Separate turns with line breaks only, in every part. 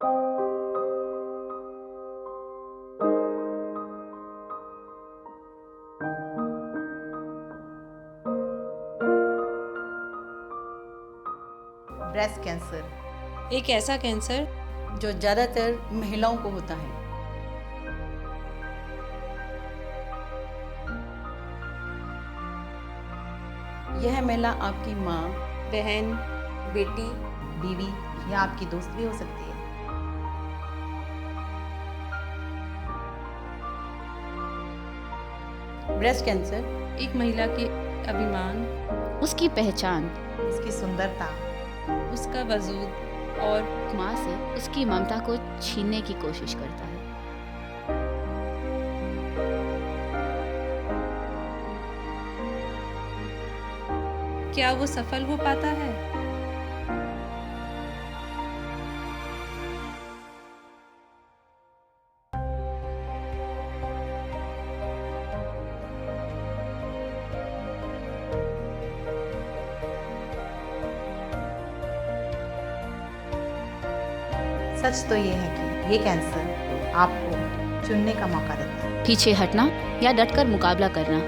Breast cancer
एक ऐसा cancer
जो ज़्यादातर महिलाओं को होता है। यह महिला आपकी माँ,
बहन,
बेटी, बीवी या आपकी दोस्त भी हो सकती है। ब्रेस्ट कैंसर
एक महिला के अभिमान,
उसकी पहचान,
उसकी सुंदरता,
उसका वजूद और
माँ से उसकी ममता को छीनने की कोशिश करता है।
क्या वो सफल हो पाता है?
सच तो ये है कि ये कैंसर आपको चुनने का मौका देता है।
पीछे हटना या डटकर मुकाबला करना।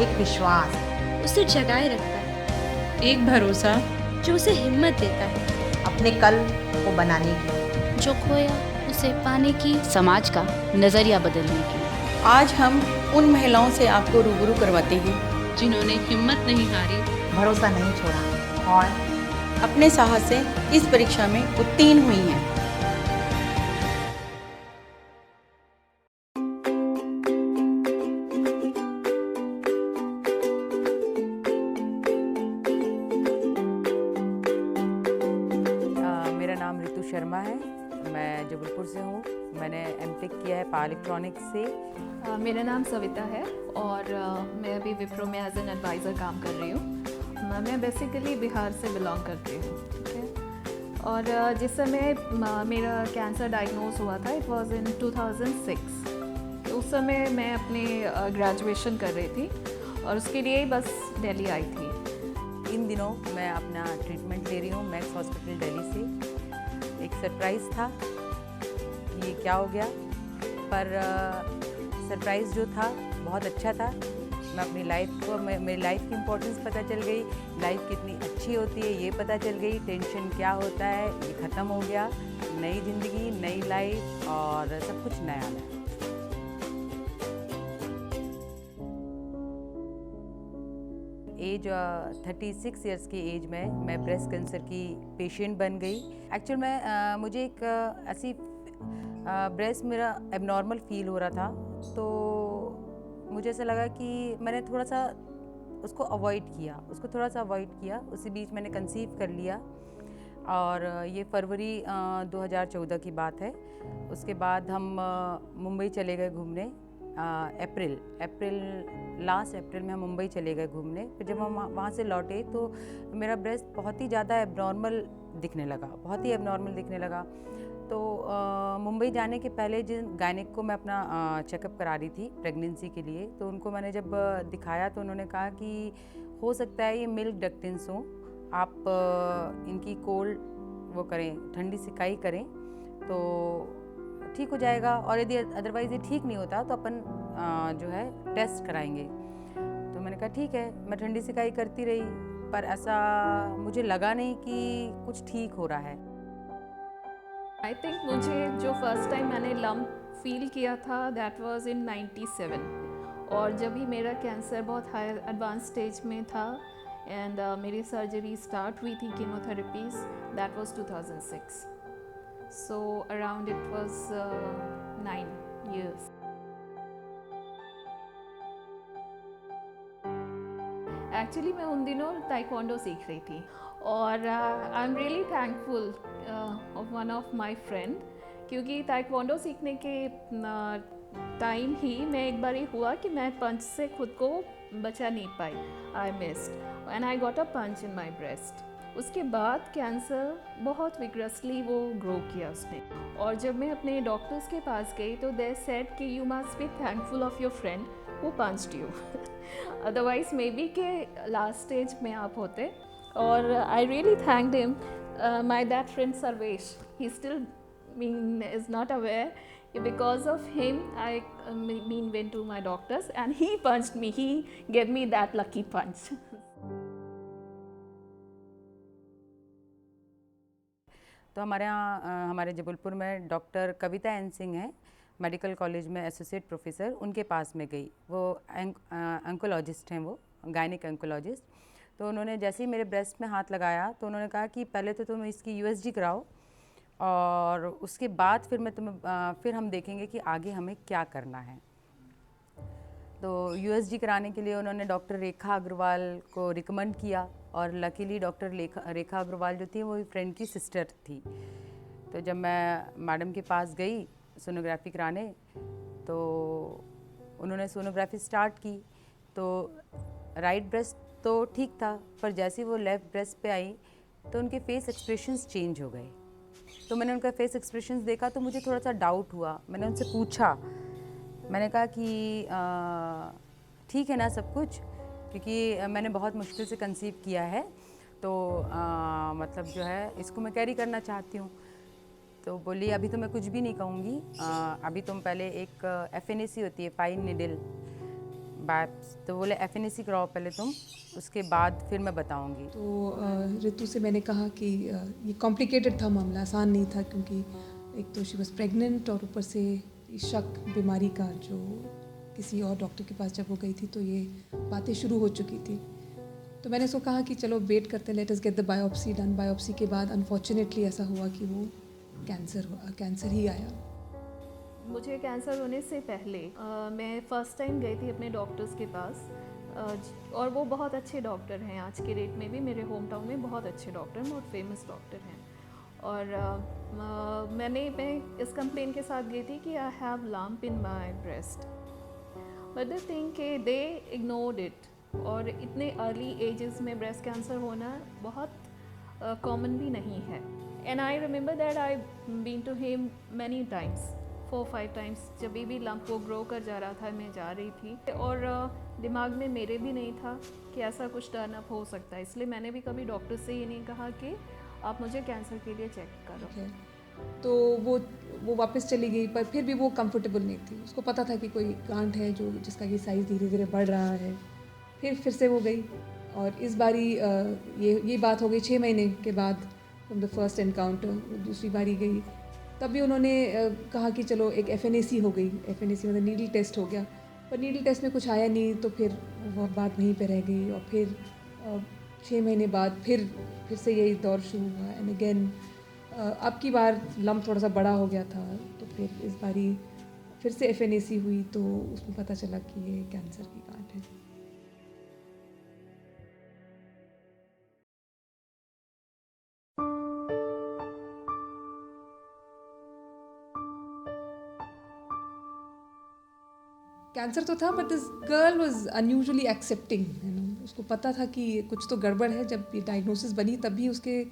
एक विश्वास,
उसे जगाए रखता है,
एक भरोसा
जो उसे हिम्मत देता है,
अपने कल को बनाने की।
जो खोया उसे पाने की, समाज का नजरिया बदलने की।
आज हम उन महिलाओं से आपको रूबरू करवाते हैं
जिन्होंने हिम्मत नहीं हारी,
भरोसा नहीं छोड़ा और
अपने साहस से इस परीक्षा में उत्तीर्ण हुई हैं।
मेरा नाम रितु शर्मा है, मैं जबलपुर से हूँ। मैंने एमटेक किया है पावर इलेक्ट्रॉनिक्स से।
मेरा नाम सविता है और मैं अभी विप्रो में एज एन एडवाइज़र काम कर रही हूँ। मैं बेसिकली बिहार से बिलोंग करती हूँ, ठीक है। और जिस समय मेरा कैंसर डायग्नोज हुआ था, इट वाज इन 2006। तो उस समय मैं अपने ग्रेजुएशन कर रही थी और उसके लिए ही बस दिल्ली आई थी।
इन दिनों मैं अपना ट्रीटमेंट ले रही हूँ मैक्स हॉस्पिटल दिल्ली से। एक सरप्राइज़ था, ये क्या हो गया, पर सरप्राइज़ जो था बहुत अच्छा था। मैं अपनी लाइफ को, मेरी लाइफ की इम्पोर्टेंस पता चल गई, लाइफ कितनी अच्छी होती है ये पता चल गई, टेंशन क्या होता है ये ख़त्म हो गया, नई ज़िंदगी, नई लाइफ और सब कुछ नया है। एज 36 इयर्स की एज में मैं ब्रेस्ट कैंसर की पेशेंट बन गई। एक्चुअल में मुझे एक ऐसी ब्रेस्ट मेरा एबनॉर्मल फील हो रहा था, तो मुझे ऐसा लगा कि मैंने थोड़ा सा उसको अवॉइड किया। उसी बीच मैंने कंसीव कर लिया और ये फरवरी 2014 की बात है। उसके बाद हम मुंबई चले गए घूमने। लास्ट अप्रैल में हम मुंबई चले गए घूमने। फिर जब हम वहाँ से लौटे तो मेरा ब्रेस्ट बहुत ही ज़्यादा एबनॉर्मल दिखने लगा। तो मुंबई जाने के पहले जिन गायनिक को मैं अपना चेकअप करा रही थी प्रेगनेंसी के लिए, तो उनको मैंने जब दिखाया तो उन्होंने कहा कि हो सकता है ये मिल्क डक्टिन्स हो, आप इनकी कोल्ड वो करें, ठंडी सिकाई करें तो ठीक हो जाएगा, और यदि अदरवाइज़ ये ठीक नहीं होता तो अपन जो है टेस्ट कराएंगे। तो मैंने कहा ठीक है। मैं ठंडी सिकाई करती रही, पर ऐसा मुझे लगा नहीं कि कुछ ठीक हो रहा है।
आई थिंक मुझे जो फर्स्ट टाइम मैंने लम्प फील किया था दैट वाज इन 97, और जब भी मेरा कैंसर बहुत हाई एडवांस स्टेज में था एंड मेरी सर्जरी स्टार्ट हुई थी, chemotherapies, that was 2006। So around it was 9 years। Actually मैं उन दिनों ताइक्वांडो सीख रही थी और I am really thankful of one of my friend, क्योंकि ताइक्वांडो सीखने के टाइम ही मैं एक बार हुआ कि मैं पंच से खुद को बचा नहीं पाई। I missed and I got a punch in my breast. उसके बाद कैंसर बहुत विग्रसली वो ग्रो किया उसने, और जब मैं अपने डॉक्टर्स के पास गई तो दे सेड कि you must be thankful of your friend who punched you, otherwise may be के लास्ट स्टेज में आप होते और I really thanked him. My that friend Sarvesh, he still is not aware. Because of him, I went to my doctors and he punched me. He gave me that lucky punch.
तो हमारे यहाँ हमारे जबलपुर में doctor कविता N Singh हैं, medical college में associate professor, उनके पास में गई. वो अंकोलॉजिस्ट हैं, वो गायनिक अंकोलॉजिस्ट. तो उन्होंने जैसे ही मेरे ब्रेस्ट में हाथ लगाया तो उन्होंने कहा कि पहले तो तुम इसकी यूएसजी कराओ और उसके बाद फिर हम देखेंगे कि आगे हमें क्या करना है. तो यूएसजी कराने के लिए उन्होंने डॉक्टर रेखा अग्रवाल को रिकमेंड किया और लकीली डॉक्टर रेखा अग्रवाल जो थी वो फ्रेंड की सिस्टर थी. तो जब मैं मैडम के पास गई सोनोग्राफी कराने तो उन्होंने सोनोग्राफी स्टार्ट की. तो राइट ब्रेस्ट तो ठीक था, पर जैसे ही वो लेफ़्ट ब्रेस्ट पे आई तो उनके फेस एक्सप्रेशंस चेंज हो गए. तो मैंने उनका फेस एक्सप्रेशंस देखा तो मुझे थोड़ा सा डाउट हुआ. मैंने उनसे पूछा, मैंने कहा कि ठीक है ना सब कुछ, क्योंकि मैंने बहुत मुश्किल से कंसीव किया है, तो मतलब जो है इसको मैं कैरी करना चाहती हूँ. तो बोली अभी तो मैं कुछ भी नहीं कहूँगी, अभी तुम पहले एक FNAC होती है, फाइन निडल बैप्स, तो बोले FNAC कराओ पहले तुम, उसके बाद फिर मैं बताऊंगी.
तो ऋतु से मैंने कहा कि ये कॉम्प्लिकेटेड था मामला, आसान नहीं था, क्योंकि एक तो शी वॉज प्रेग्नेंट और ऊपर से शक बीमारी का, जो किसी और डॉक्टर के पास जब वो गई थी तो ये बातें शुरू हो चुकी थी. तो मैंने उसको कहा कि चलो वेट करते हैं, let us get the biopsy done. Biopsy के बाद अनफॉर्चुनेटली ऐसा हुआ कि वो कैंसर ही आया.
मुझे कैंसर होने से पहले मैं फ़र्स्ट टाइम गई थी अपने डॉक्टर्स के पास, और वो बहुत अच्छे डॉक्टर हैं. आज के डेट में भी मेरे होम टाउन में बहुत अच्छे डॉक्टर हैं, बहुत फेमस डॉक्टर हैं. और मैं इस कंप्लेन के साथ गई थी कि I have lump in my breast, but the thing के दे इग्नोर्ड इट. और इतने अर्ली एजेस में ब्रेस्ट कैंसर होना बहुत कॉमन भी नहीं है. And I remember that I been to him many times, 4-5 times. जब भी लंप वो ग्रो कर जा रहा था, मैं जा रही थी और दिमाग में मेरे भी नहीं था कि ऐसा कुछ टर्न अप हो सकता है. इसलिए मैंने भी कभी डॉक्टर से ये नहीं कहा कि आप मुझे कैंसर के लिए चेक करो.
तो वो वापस चली गई, पर फिर भी वो कंफर्टेबल नहीं थी. उसको पता था कि कोई गांठ है जो जिसका कि साइज़ धीरे धीरे बढ़ रहा है. फिर से वो गई और इस बारी ये बात हो गई 6 महीने के बाद फ्रॉम द फर्स्ट एनकाउंटर. दूसरी बारी गई, तब भी उन्होंने कहा कि चलो एक FNAC हो गई. FNAC मतलब नीडल टेस्ट हो गया, पर नीडल टेस्ट में कुछ आया नहीं, तो फिर वो बात वहीं पे रह गई. और फिर 6 महीने बाद फिर से यही दौर शुरू हुआ. एंड अगेन अब की बार लम्प थोड़ा सा बड़ा हो गया था, तो फिर इस बारी फिर से FNAC हुई, तो उसमें पता चला कि ये कैंसर की गांठ है. कैंसर तो था, but this girl was unusually accepting. उसको पता था कि कुछ तो गड़बड़ है. जब ये डायग्नोसिस बनी तब भी उसके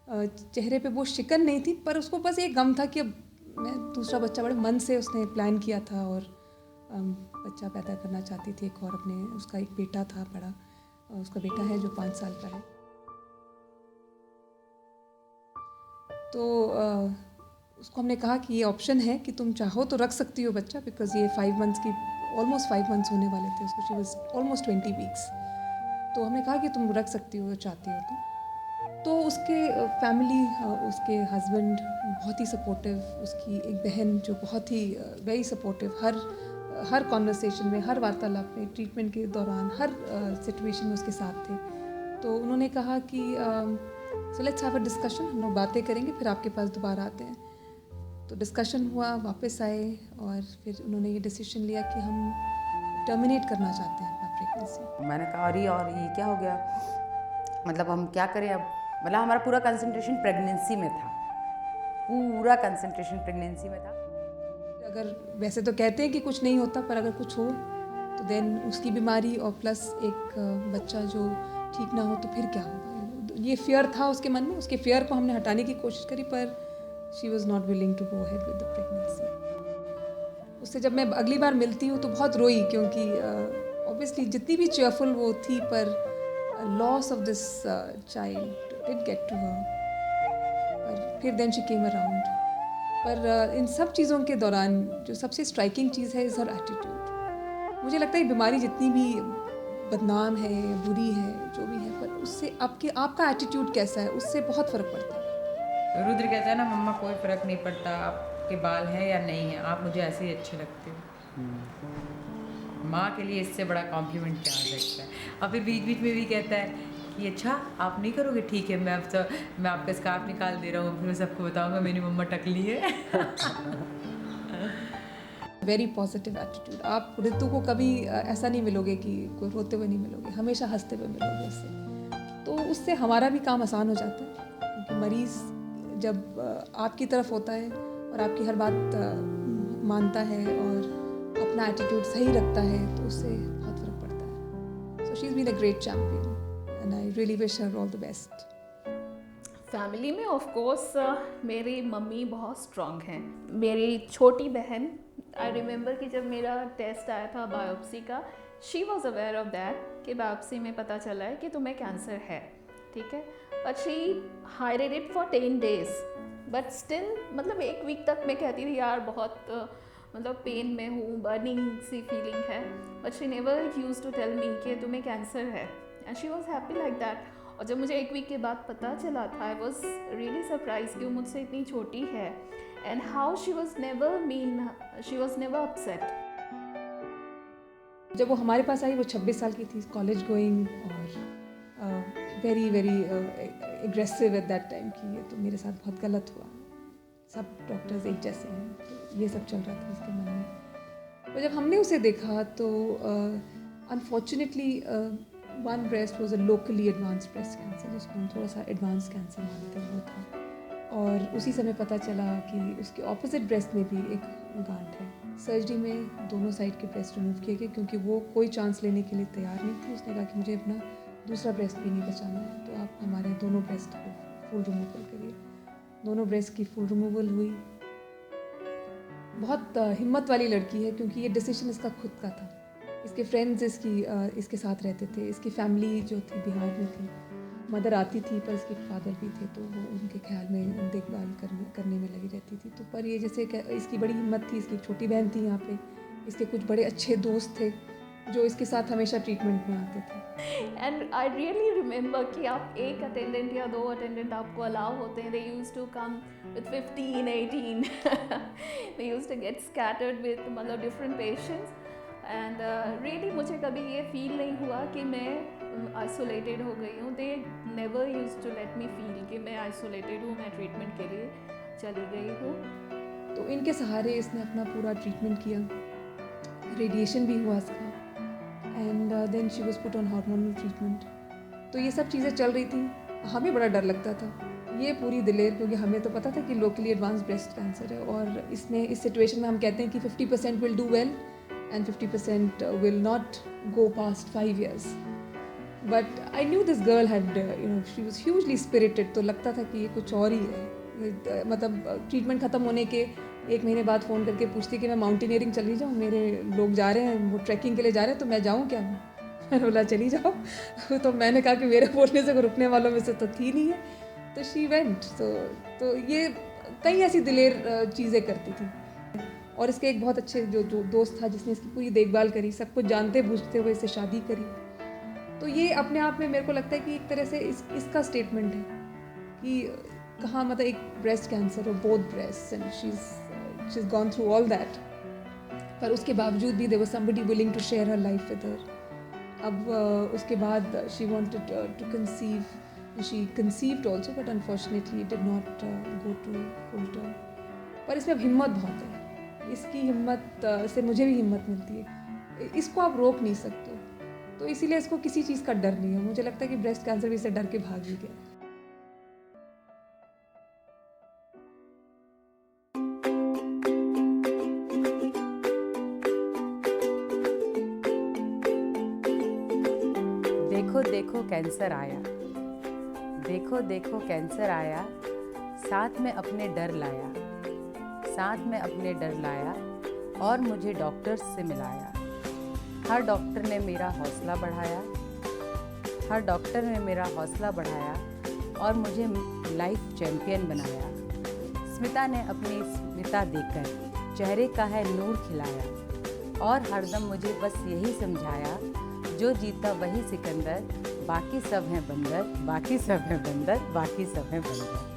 चेहरे पे वो शिकन नहीं थी, पर उसको बस एक गम था कि अब मैं दूसरा बच्चा, बड़े मन से उसने प्लान किया था और बच्चा पैदा करना चाहती थी एक और. उसका एक बेटा था बड़ा, उसका बेटा है जो 5 साल का है. तो उसको हमने कहा कि ये ऑप्शन है कि तुम चाहो तो रख सकती हो बच्चा, बिकॉज ये 5 मंथ्स की ऑलमोस्ट 5 मंथ्स होने वाले थे उसको. She was almost 20 weeks. तो हमने कहा कि तुम रख सकती हो, चाहती हो तो उसके फैमिली, उसके हस्बैंड बहुत ही सपोर्टिव, उसकी एक बहन जो बहुत ही वेरी सपोर्टिव, हर कॉन्वर्सेशन में, हर वार्तालाप में, ट्रीटमेंट के दौरान, हर सिचुएशन में उसके साथ थे. तो उन्होंने कहा कि so let's have a discussion, हम लोग बातें करेंगे, फिर आपके पास दोबारा आते हैं. तो डिस्कशन हुआ, वापस आए और फिर उन्होंने ये डिसीजन लिया कि हम टर्मिनेट करना चाहते हैं अपना प्रेगनेंसी.
मैंने कहा अरे और ये क्या हो गया, मतलब हम क्या करें अब. मतलब हमारा पूरा कंसंट्रेशन प्रेगनेंसी में था, पूरा कंसंट्रेशन प्रेगनेंसी में था.
अगर वैसे तो कहते हैं कि कुछ नहीं होता, पर अगर कुछ हो तो देन उसकी बीमारी और प्लस एक बच्चा जो ठीक ना हो तो फिर क्या होगा. ये फियर था उसके मन में. उसके फियर को हमने हटाने की कोशिश करी, पर she was not willing to go ahead with the pregnancy. उससे जब मैं अगली बार मिलती हूँ तो बहुत रोई, क्योंकि ऑब्वियसली जितनी भी चेयरफुल वो थी, पर loss of this child did get to her, पर फिर देन शी केम अराउंड। पर इन सब चीज़ों के दौरान जो सबसे स्ट्राइकिंग चीज़ है इज़ हर एटीट्यूड। मुझे लगता है बीमारी जितनी भी बदनाम है, बुरी है, जो भी है, पर उससे आपका एटीट्यूड कैसा है उससे बहुत फ़र्क पड़ता है।
रुद्र कहता है ना, मम्मा कोई फ़र्क नहीं पड़ता आपके बाल हैं या नहीं है, आप मुझे ऐसे ही अच्छे लगते हो। माँ के लिए इससे बड़ा कॉम्प्लीमेंट क्या हो सकता है। और फिर बीच बीच में भी कहता है कि अच्छा आप नहीं करोगे, ठीक है, मैं आपका स्कार्फ निकाल दे रहा हूँ, फिर मैं सबको बताऊँगा मेरी मम्मा टकली है।
Very positive attitude. आप ऋतु को कभी ऐसा नहीं मिलोगे कि कोई रोते हुए नहीं मिलोगे, हमेशा हंसते हुए मिलोगे उससे। तो उससे हमारा भी काम आसान हो जाता है, क्योंकि मरीज़ जब आपकी तरफ होता है और आपकी हर बात मानता है और अपना एटीट्यूड सही रखता है, तो उससे बहुत फ़र्क पड़ता है। So she is been a great champion and I really wish her all the best.
Family में ऑफ कोर्स मेरी मम्मी बहुत स्ट्रॉन्ग हैं। मेरी छोटी बहन, आई रिमेंबर कि जब मेरा टेस्ट आया था बायोप्सी का, she was aware of that कि बायोप्सी में पता चला है कि तुम्हें कैंसर है, ठीक है, but she hided it for 10 days, but still मतलब 1 वीक तक मैं कहती थी यार बहुत मतलब पेन में हूँ, बर्निंग सी फीलिंग है, but she never used to tell me कि तुम्हें कैंसर है, and she was happy like that. और जब मुझे 1 वीक के बाद पता चला था, आई वॉज रियली सरप्राइज कि वो मुझसे इतनी छोटी है, and how she was never upset.
जब वो हमारे पास आई, वो 26 साल की थी, कॉलेज गोइंग और very very aggressive at that time कि ये तो मेरे साथ बहुत गलत हुआ, सब डॉक्टर्स एक जैसे हैं, तो ये सब चल रहा था उसके मन में। तो जब हमने उसे देखा तो unfortunately one breast was a locally advance breast cancer, जिसको हम थोड़ा सा एडवांस कैंसर मानते हैं, वो था। और उसी समय पता चला कि उसके ऑपोजिट ब्रेस्ट में भी एक गांठ है। सर्जरी में दोनों साइड के ब्रेस्ट रिमूव किए गए, क्योंकि वो कोई चांस लेने के लिए तैयार नहीं थी। उसने कहा कि मुझे अपना दूसरा ब्रेस्ट भी नहीं बचाना है, तो आप हमारे दोनों ब्रेस्ट को फुल रिमूवल करिए। दोनों ब्रेस्ट की फुल रिमूवल हुई। बहुत हिम्मत वाली लड़की है, क्योंकि ये डिसीजन इसका खुद का था। इसके फ्रेंड्स इसके साथ रहते थे, इसकी फैमिली जो थी बिहार में थी, मदर आती थी पर इसके फादर भी थे, तो वो उनके ख्याल में देखभाल करने में लगी रहती थी। तो पर ये जैसे इसकी बड़ी हिम्मत थी, इसकी छोटी बहन थी यहाँ पे, इसके कुछ बड़े अच्छे दोस्त थे जो इसके साथ हमेशा ट्रीटमेंट में आते थे।
एंड आई रियली रिमेंबर कि आप एक अटेंडेंट या 2 अटेंडेंट आपको अलाउ होते हैं। They use to come with 15, 18 they use to get scattered with मतलब डिफरेंट पेशेंट्स। एंड रियली मुझे कभी ये फील नहीं हुआ कि मैं आइसोलेटेड हो गई हूँ। They never use to let me feel कि मैं आइसोलेटेड हूँ, मैं ट्रीटमेंट के लिए चली गई हूँ।
तो इनके सहारे इसने अपना पूरा ट्रीटमेंट किया, रेडिएशन भी हुआ इसका, and then she was put on hormonal treatment. तो ये सब चीज़ें चल रही थी। हमें बड़ा डर लगता था, ये पूरी दिलेर, क्योंकि हमें तो पता था कि लोकली एडवांस ब्रेस्ट कैंसर है, और इसमें इस सिचुएशन में हम कहते हैं कि 50% will do well and 50% will not go past 5 years. But I knew this girl had, she was hugely spirited. तो लगता था कि ये कुछ और ही है। मतलब ट्रीटमेंट ख़त्म होने के 1 महीने बाद फ़ोन करके पूछती कि मैं माउंटेनियरिंग चली जाऊँ, मेरे लोग जा रहे हैं, वो ट्रैकिंग के लिए जा रहे हैं, तो मैं जाऊँ क्या? मैंने बोला चली जाओ। तो मैंने कहा कि मेरे बोलने से रुकने वालों में से तो थी नहीं है, तो शी वेंट। तो ये कई ऐसी दिलेर चीज़ें करती थी। और इसके एक बहुत अच्छे जो दोस्त था जिसने इसकी पूरी देखभाल करी, सब कुछ जानते बूझते हुए इसे शादी करी। तो ये अपने आप में मेरे को लगता है कि एक तरह से इसका स्टेटमेंट है कि कहाँ मतलब एक ब्रेस्ट कैंसर और both breast, and she is gone through all that, पर उसके बावजूद भी there was somebody willing to share her life with her. अब उसके बाद she wanted to conceive, she conceived also, but unfortunately it did not go to full term. पर इसमें अब हिम्मत बहुत है। इसकी हिम्मत से मुझे भी हिम्मत मिलती है। इसको आप रोक नहीं सकते, तो इसीलिए इसको किसी चीज़ का डर नहीं है। मुझे लगता है कि ब्रेस्ट कैंसर भी इससे डर के भाग ही गया।
देखो देखो कैंसर आया, देखो देखो कैंसर आया, साथ में अपने डर लाया, साथ में अपने डर लाया, और मुझे डॉक्टर्स से मिलाया। हर डॉक्टर ने मेरा हौसला बढ़ाया, हर डॉक्टर ने मेरा हौसला बढ़ाया और मुझे लाइफ चैम्पियन बनाया। स्मिता ने अपनी स्मिता देकर चेहरे का है नूर खिलाया और हरदम मुझे बस यही समझाया, जो जीता वही सिकंदर, बाकी सब हैं बंदर, बाकी सब हैं बंदर, बाकी सब हैं बंदर।